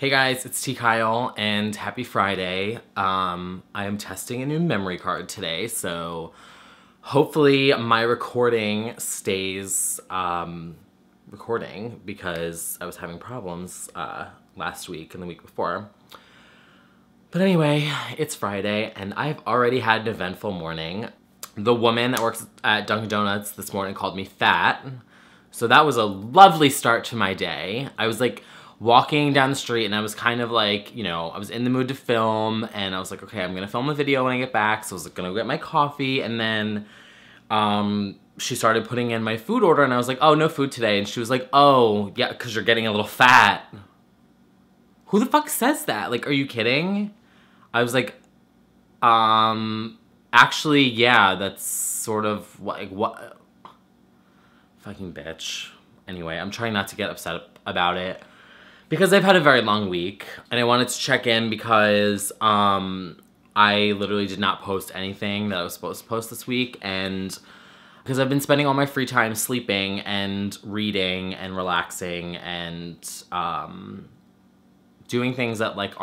Hey guys, it's T. Kyle, and happy Friday. I am testing a new memory card today, so hopefully my recording stays recording because I was having problems last week and the week before. But anyway, it's Friday, and I've already had an eventful morning. The woman that works at Dunkin' Donuts this morning called me fat, so that was a lovely start to my day. I was like walking down the street and I was kind of like, you know, I was in the mood to film and I was like, okay, I'm gonna film a video when I get back. So I was like, gonna go get my coffee, and then she started putting in my food order and I was like, oh, no food today. And she was like, oh, yeah, because you're getting a little fat. Who the fuck says that? Like, are you kidding? I was like, actually, yeah, that's sort of like, what? Fucking bitch. Anyway, I'm trying not to get upset about it because I've had a very long week and I wanted to check in because I literally did not post anything that I was supposed to post this week, and because I've been spending all my free time sleeping and reading and relaxing and doing things that like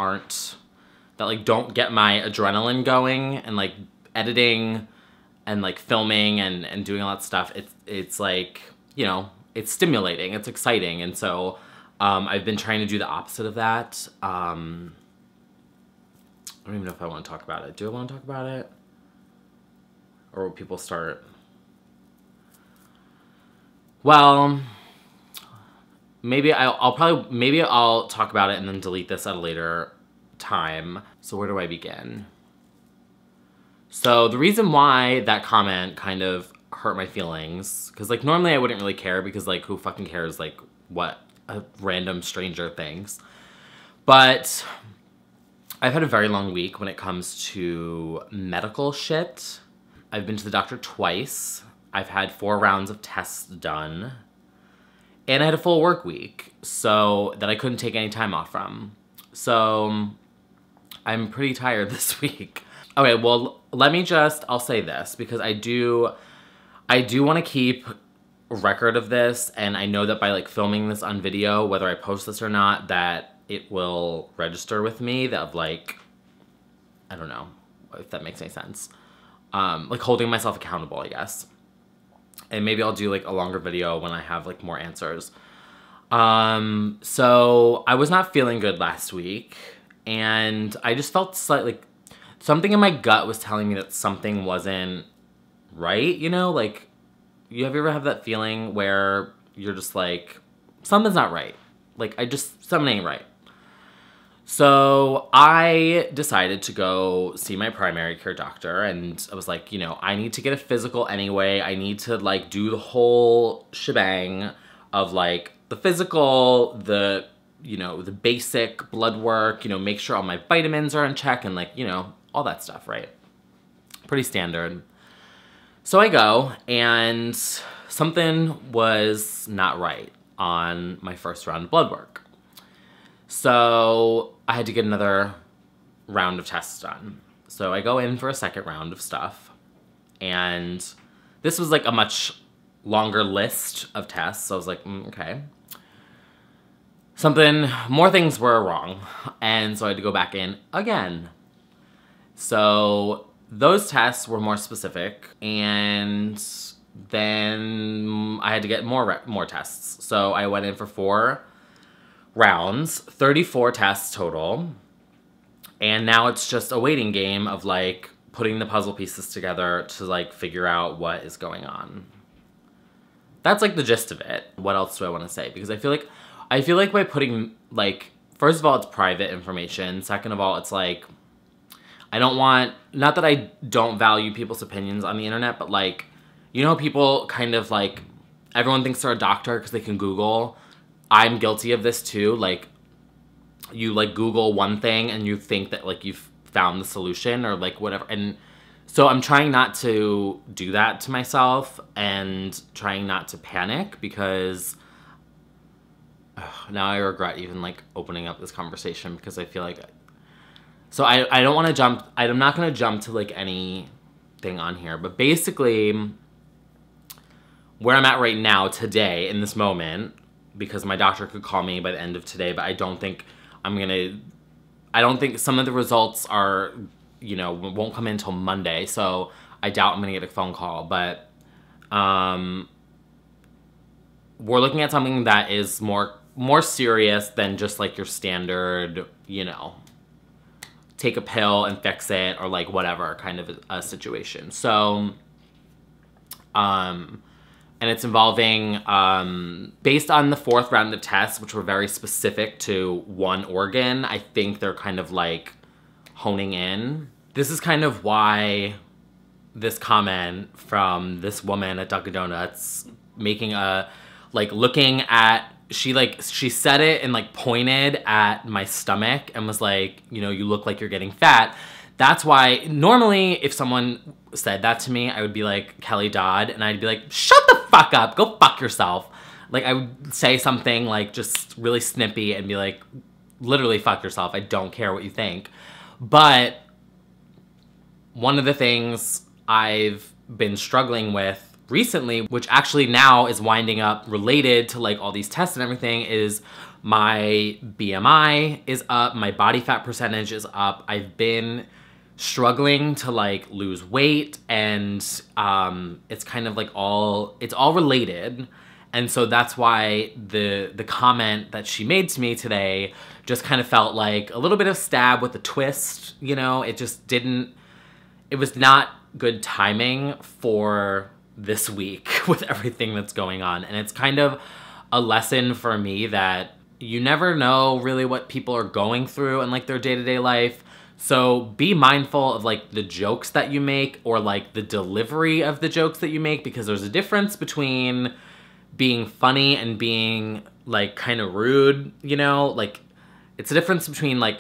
don't get my adrenaline going, and like editing and like filming and doing all that stuff. It's like, you know, it's stimulating, it's exciting, and so I've been trying to do the opposite of that. I don't even know if I want to talk about it. Do I want to talk about it? Or will people start? Well, maybe I'll talk about it and then delete this at a later time. So where do I begin? So the reason why that comment kind of hurt my feelings, because like normally I wouldn't really care because like who fucking cares like what a random stranger thinks. But I've had a very long week when it comes to medical shit. I've been to the doctor twice. I've had 4 rounds of tests done. And I had a full work week, so that I couldn't take any time off from. So I'm pretty tired this week. Okay, well, I'll say this, because I do want to keep a record of this, and I know that by like filming this on video, whether I post this or not, that it will register with me, that of like, I don't know if that makes any sense. Like holding myself accountable, I guess. And maybe I'll do like a longer video when I have like more answers. So I was not feeling good last week, and I just felt slightly like something in my gut was telling me that something wasn't right, you know? Like, have you ever have that feeling where you're just like, something's not right. Like, something ain't right. So I decided to go see my primary care doctor, and I was like, you know, I need to get a physical anyway. I need to like do the whole shebang of like the physical, the, you know, the basic blood work, you know, make sure all my vitamins are in check and like, you know, all that stuff, right? Pretty standard. So I go, and something was not right on my first round of blood work. So I had to get another round of tests done. So I go in for a second round of stuff, and this was like a much longer list of tests. So I was like, okay. More things were wrong, and so I had to go back in again. So those tests were more specific, and then I had to get more tests. So I went in for 4 rounds, 34 tests total, and now it's just a waiting game of like putting the puzzle pieces together to like figure out what is going on. That's like the gist of it. What else do I want to say? Because I feel like by putting like, first of all, it's private information. Second of all, it's like, not that I don't value people's opinions on the internet, but like, you know, people kind of like, everyone thinks they're a doctor because they can Google. I'm guilty of this too. Like, you like Google one thing and you think that like you've found the solution or like whatever. And so I'm trying not to do that to myself and trying not to panic, because now I regret even like opening up this conversation, because I feel like, so I don't want to jump, I'm not going to jump to like anything on here, but basically where I'm at right now today in this moment, because my doctor could call me by the end of today, but I don't think I don't think some of the results are, you know, won't come in until Monday, so I doubt I'm gonna get a phone call, but we're looking at something that is more serious than just like your standard, you know, take a pill and fix it or like whatever kind of a situation. So, and it's involving, based on the 4th round of tests, which were very specific to one organ, I think they're kind of like honing in. This is kind of why this comment from this woman at Dunkin' Donuts making a, like looking at, she said it and like pointed at my stomach and was like, you know, you look like you're getting fat. That's why normally if someone said that to me, I would be like Kelly Dodd and I'd be like, shut the fuck up, go fuck yourself. Like I would say something like just really snippy and be like, literally fuck yourself. I don't care what you think. But one of the things I've been struggling with recently, which actually now is winding up related to like all these tests and everything, is my BMI is up, my body fat percentage is up. I've been struggling to like lose weight and it's kind of like it's all related. And so that's why the comment that she made to me today just kind of felt like a little bit of stab with a twist, you know? It was not good timing for this week with everything that's going on. And it's kind of a lesson for me that you never know really what people are going through in like their day-to-day life. So be mindful of like the jokes that you make or like the delivery of the jokes that you make, because there's a difference between being funny and being like kind of rude, you know? Like it's a difference between like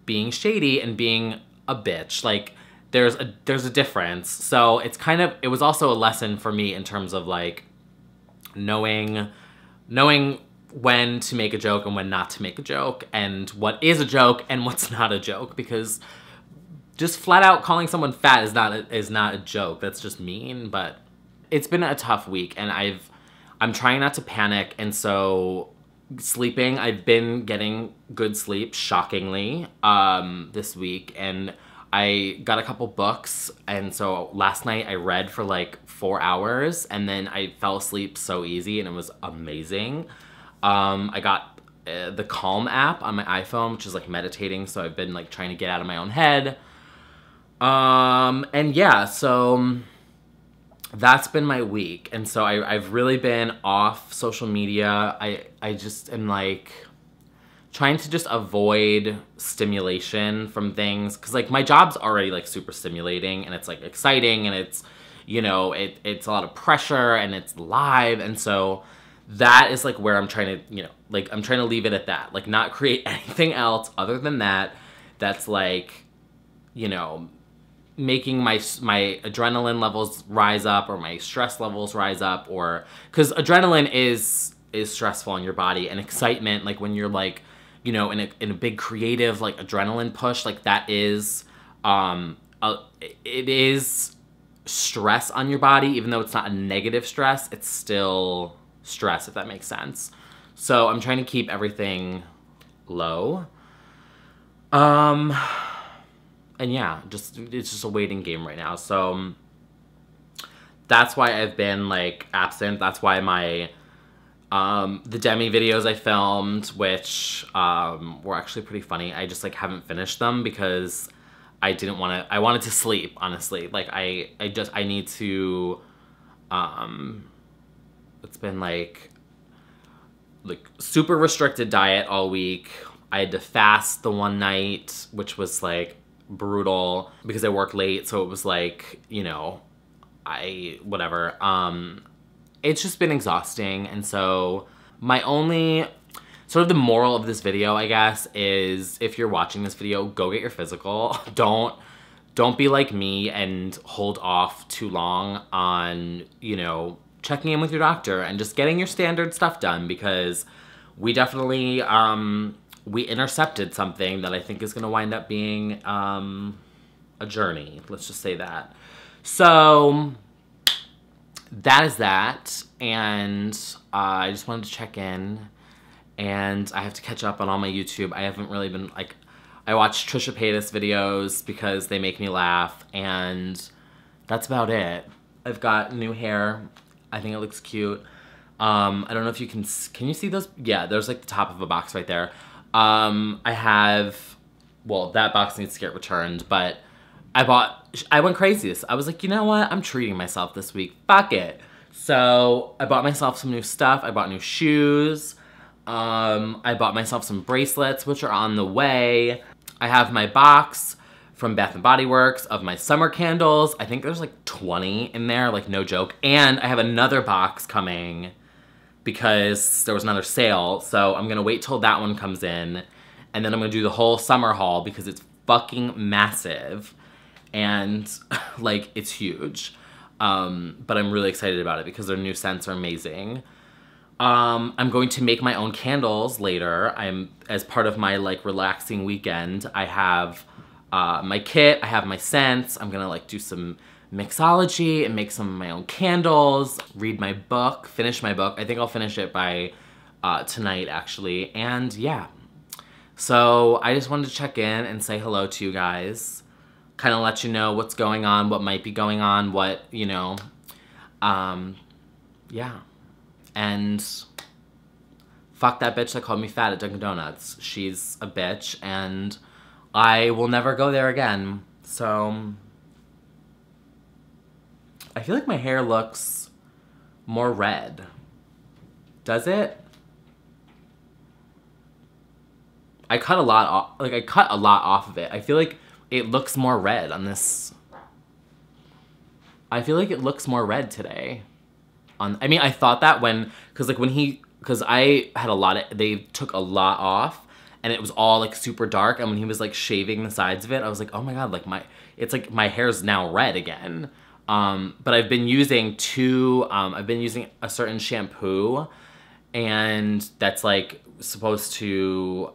being shady and being a bitch. Like there's a difference. So it was also a lesson for me in terms of like knowing when to make a joke and when not to make a joke, and what is a joke and what's not a joke, because just flat out calling someone fat is not a joke. That's just mean. But it's been a tough week and I'm trying not to panic. And so sleeping, I've been getting good sleep, shockingly, this week. And I got a couple books, and so last night I read for like 4 hours, and then I fell asleep so easy, and it was amazing. I got the Calm app on my iPhone, which is like meditating, so I've been like trying to get out of my own head. And yeah, so that's been my week, and so I've really been off social media. I just am like trying to just avoid stimulation from things, because like my job's already like super stimulating and it's like exciting and it's, you know, it's a lot of pressure and it's live, and so that is like where I'm trying to, you know, like I'm trying to leave it at that, like not create anything else other than that's like, you know, making my adrenaline levels rise up or my stress levels rise up, or because adrenaline is stressful in your body, and excitement, like when you're like, you know, in a big creative like adrenaline push, like that is it is stress on your body. Even though it's not a negative stress, it's still stress, if that makes sense. So I'm trying to keep everything low. And yeah, it's just a waiting game right now. So that's why I've been like absent. That's why my the Demi videos I filmed, which were actually pretty funny, I just like haven't finished them because I wanted to sleep, honestly. Like I need to, it's been like super restricted diet all week. I had to fast the one night, which was like brutal because I worked late. So it was like, you know, whatever. It's just been exhausting. And so my only sort of the moral of this video, I guess, is if you're watching this video, go get your physical. Don't be like me and hold off too long on, you know, checking in with your doctor and just getting your standard stuff done, because we definitely, we intercepted something that I think is going to wind up being a journey. Let's just say that. So that is that, and I just wanted to check in and I have to catch up on all my YouTube. I haven't really been, like, I watch Trisha Paytas videos because they make me laugh, and that's about it. I've got new hair. I think it looks cute. I don't know if you can you see those? Yeah, there's like the top of a box right there. I have, well, that box needs to get returned, but I went crazy. I was like, you know what? I'm treating myself this week. Fuck it. So I bought myself some new stuff. I bought new shoes. I bought myself some bracelets, which are on the way. I have my box from Bath & Body Works of my summer candles. I think there's like 20 in there, like no joke. And I have another box coming because there was another sale. So I'm gonna wait till that one comes in, and then I'm gonna do the whole summer haul because it's fucking massive. And like, it's huge. But I'm really excited about it because their new scents are amazing. I'm going to make my own candles later. As part of my like relaxing weekend, I have my kit, I have my scents. I'm gonna like do some mixology and make some of my own candles, read my book, finish my book. I think I'll finish it by tonight actually. And yeah, so I just wanted to check in and say hello to you guys. Kind of let you know what's going on, what might be going on, what, you know, yeah. And fuck that bitch that called me fat at Dunkin' Donuts. She's a bitch, and I will never go there again. So I feel like my hair looks more red. Does it? I cut a lot off, like I cut a lot off of it. I feel like it looks more red on this. I feel like it looks more red today. I mean, I thought that because I had they took a lot off, and it was all like super dark, and when he was like shaving the sides of it, I was like, oh my god, like it's like my hair's now red again. But I've been using I've been using a certain shampoo, and that's like supposed to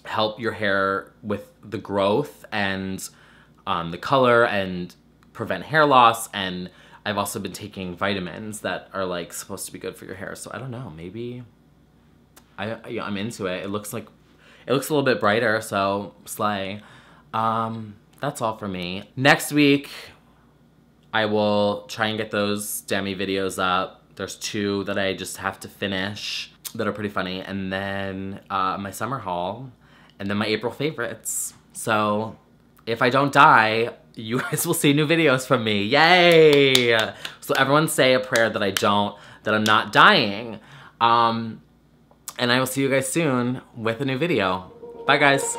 help your hair with the growth and the color and prevent hair loss. And I've also been taking vitamins that are like supposed to be good for your hair. So I don't know, maybe I'm into it. It looks a little bit brighter, so slay. That's all for me. Next week, I will try and get those Demi videos up. There's 2 that I just have to finish that are pretty funny. And then my summer haul, and then my April favorites. So if I don't die, you guys will see new videos from me. Yay! So everyone say a prayer that I'm not dying. And I will see you guys soon with a new video. Bye, guys.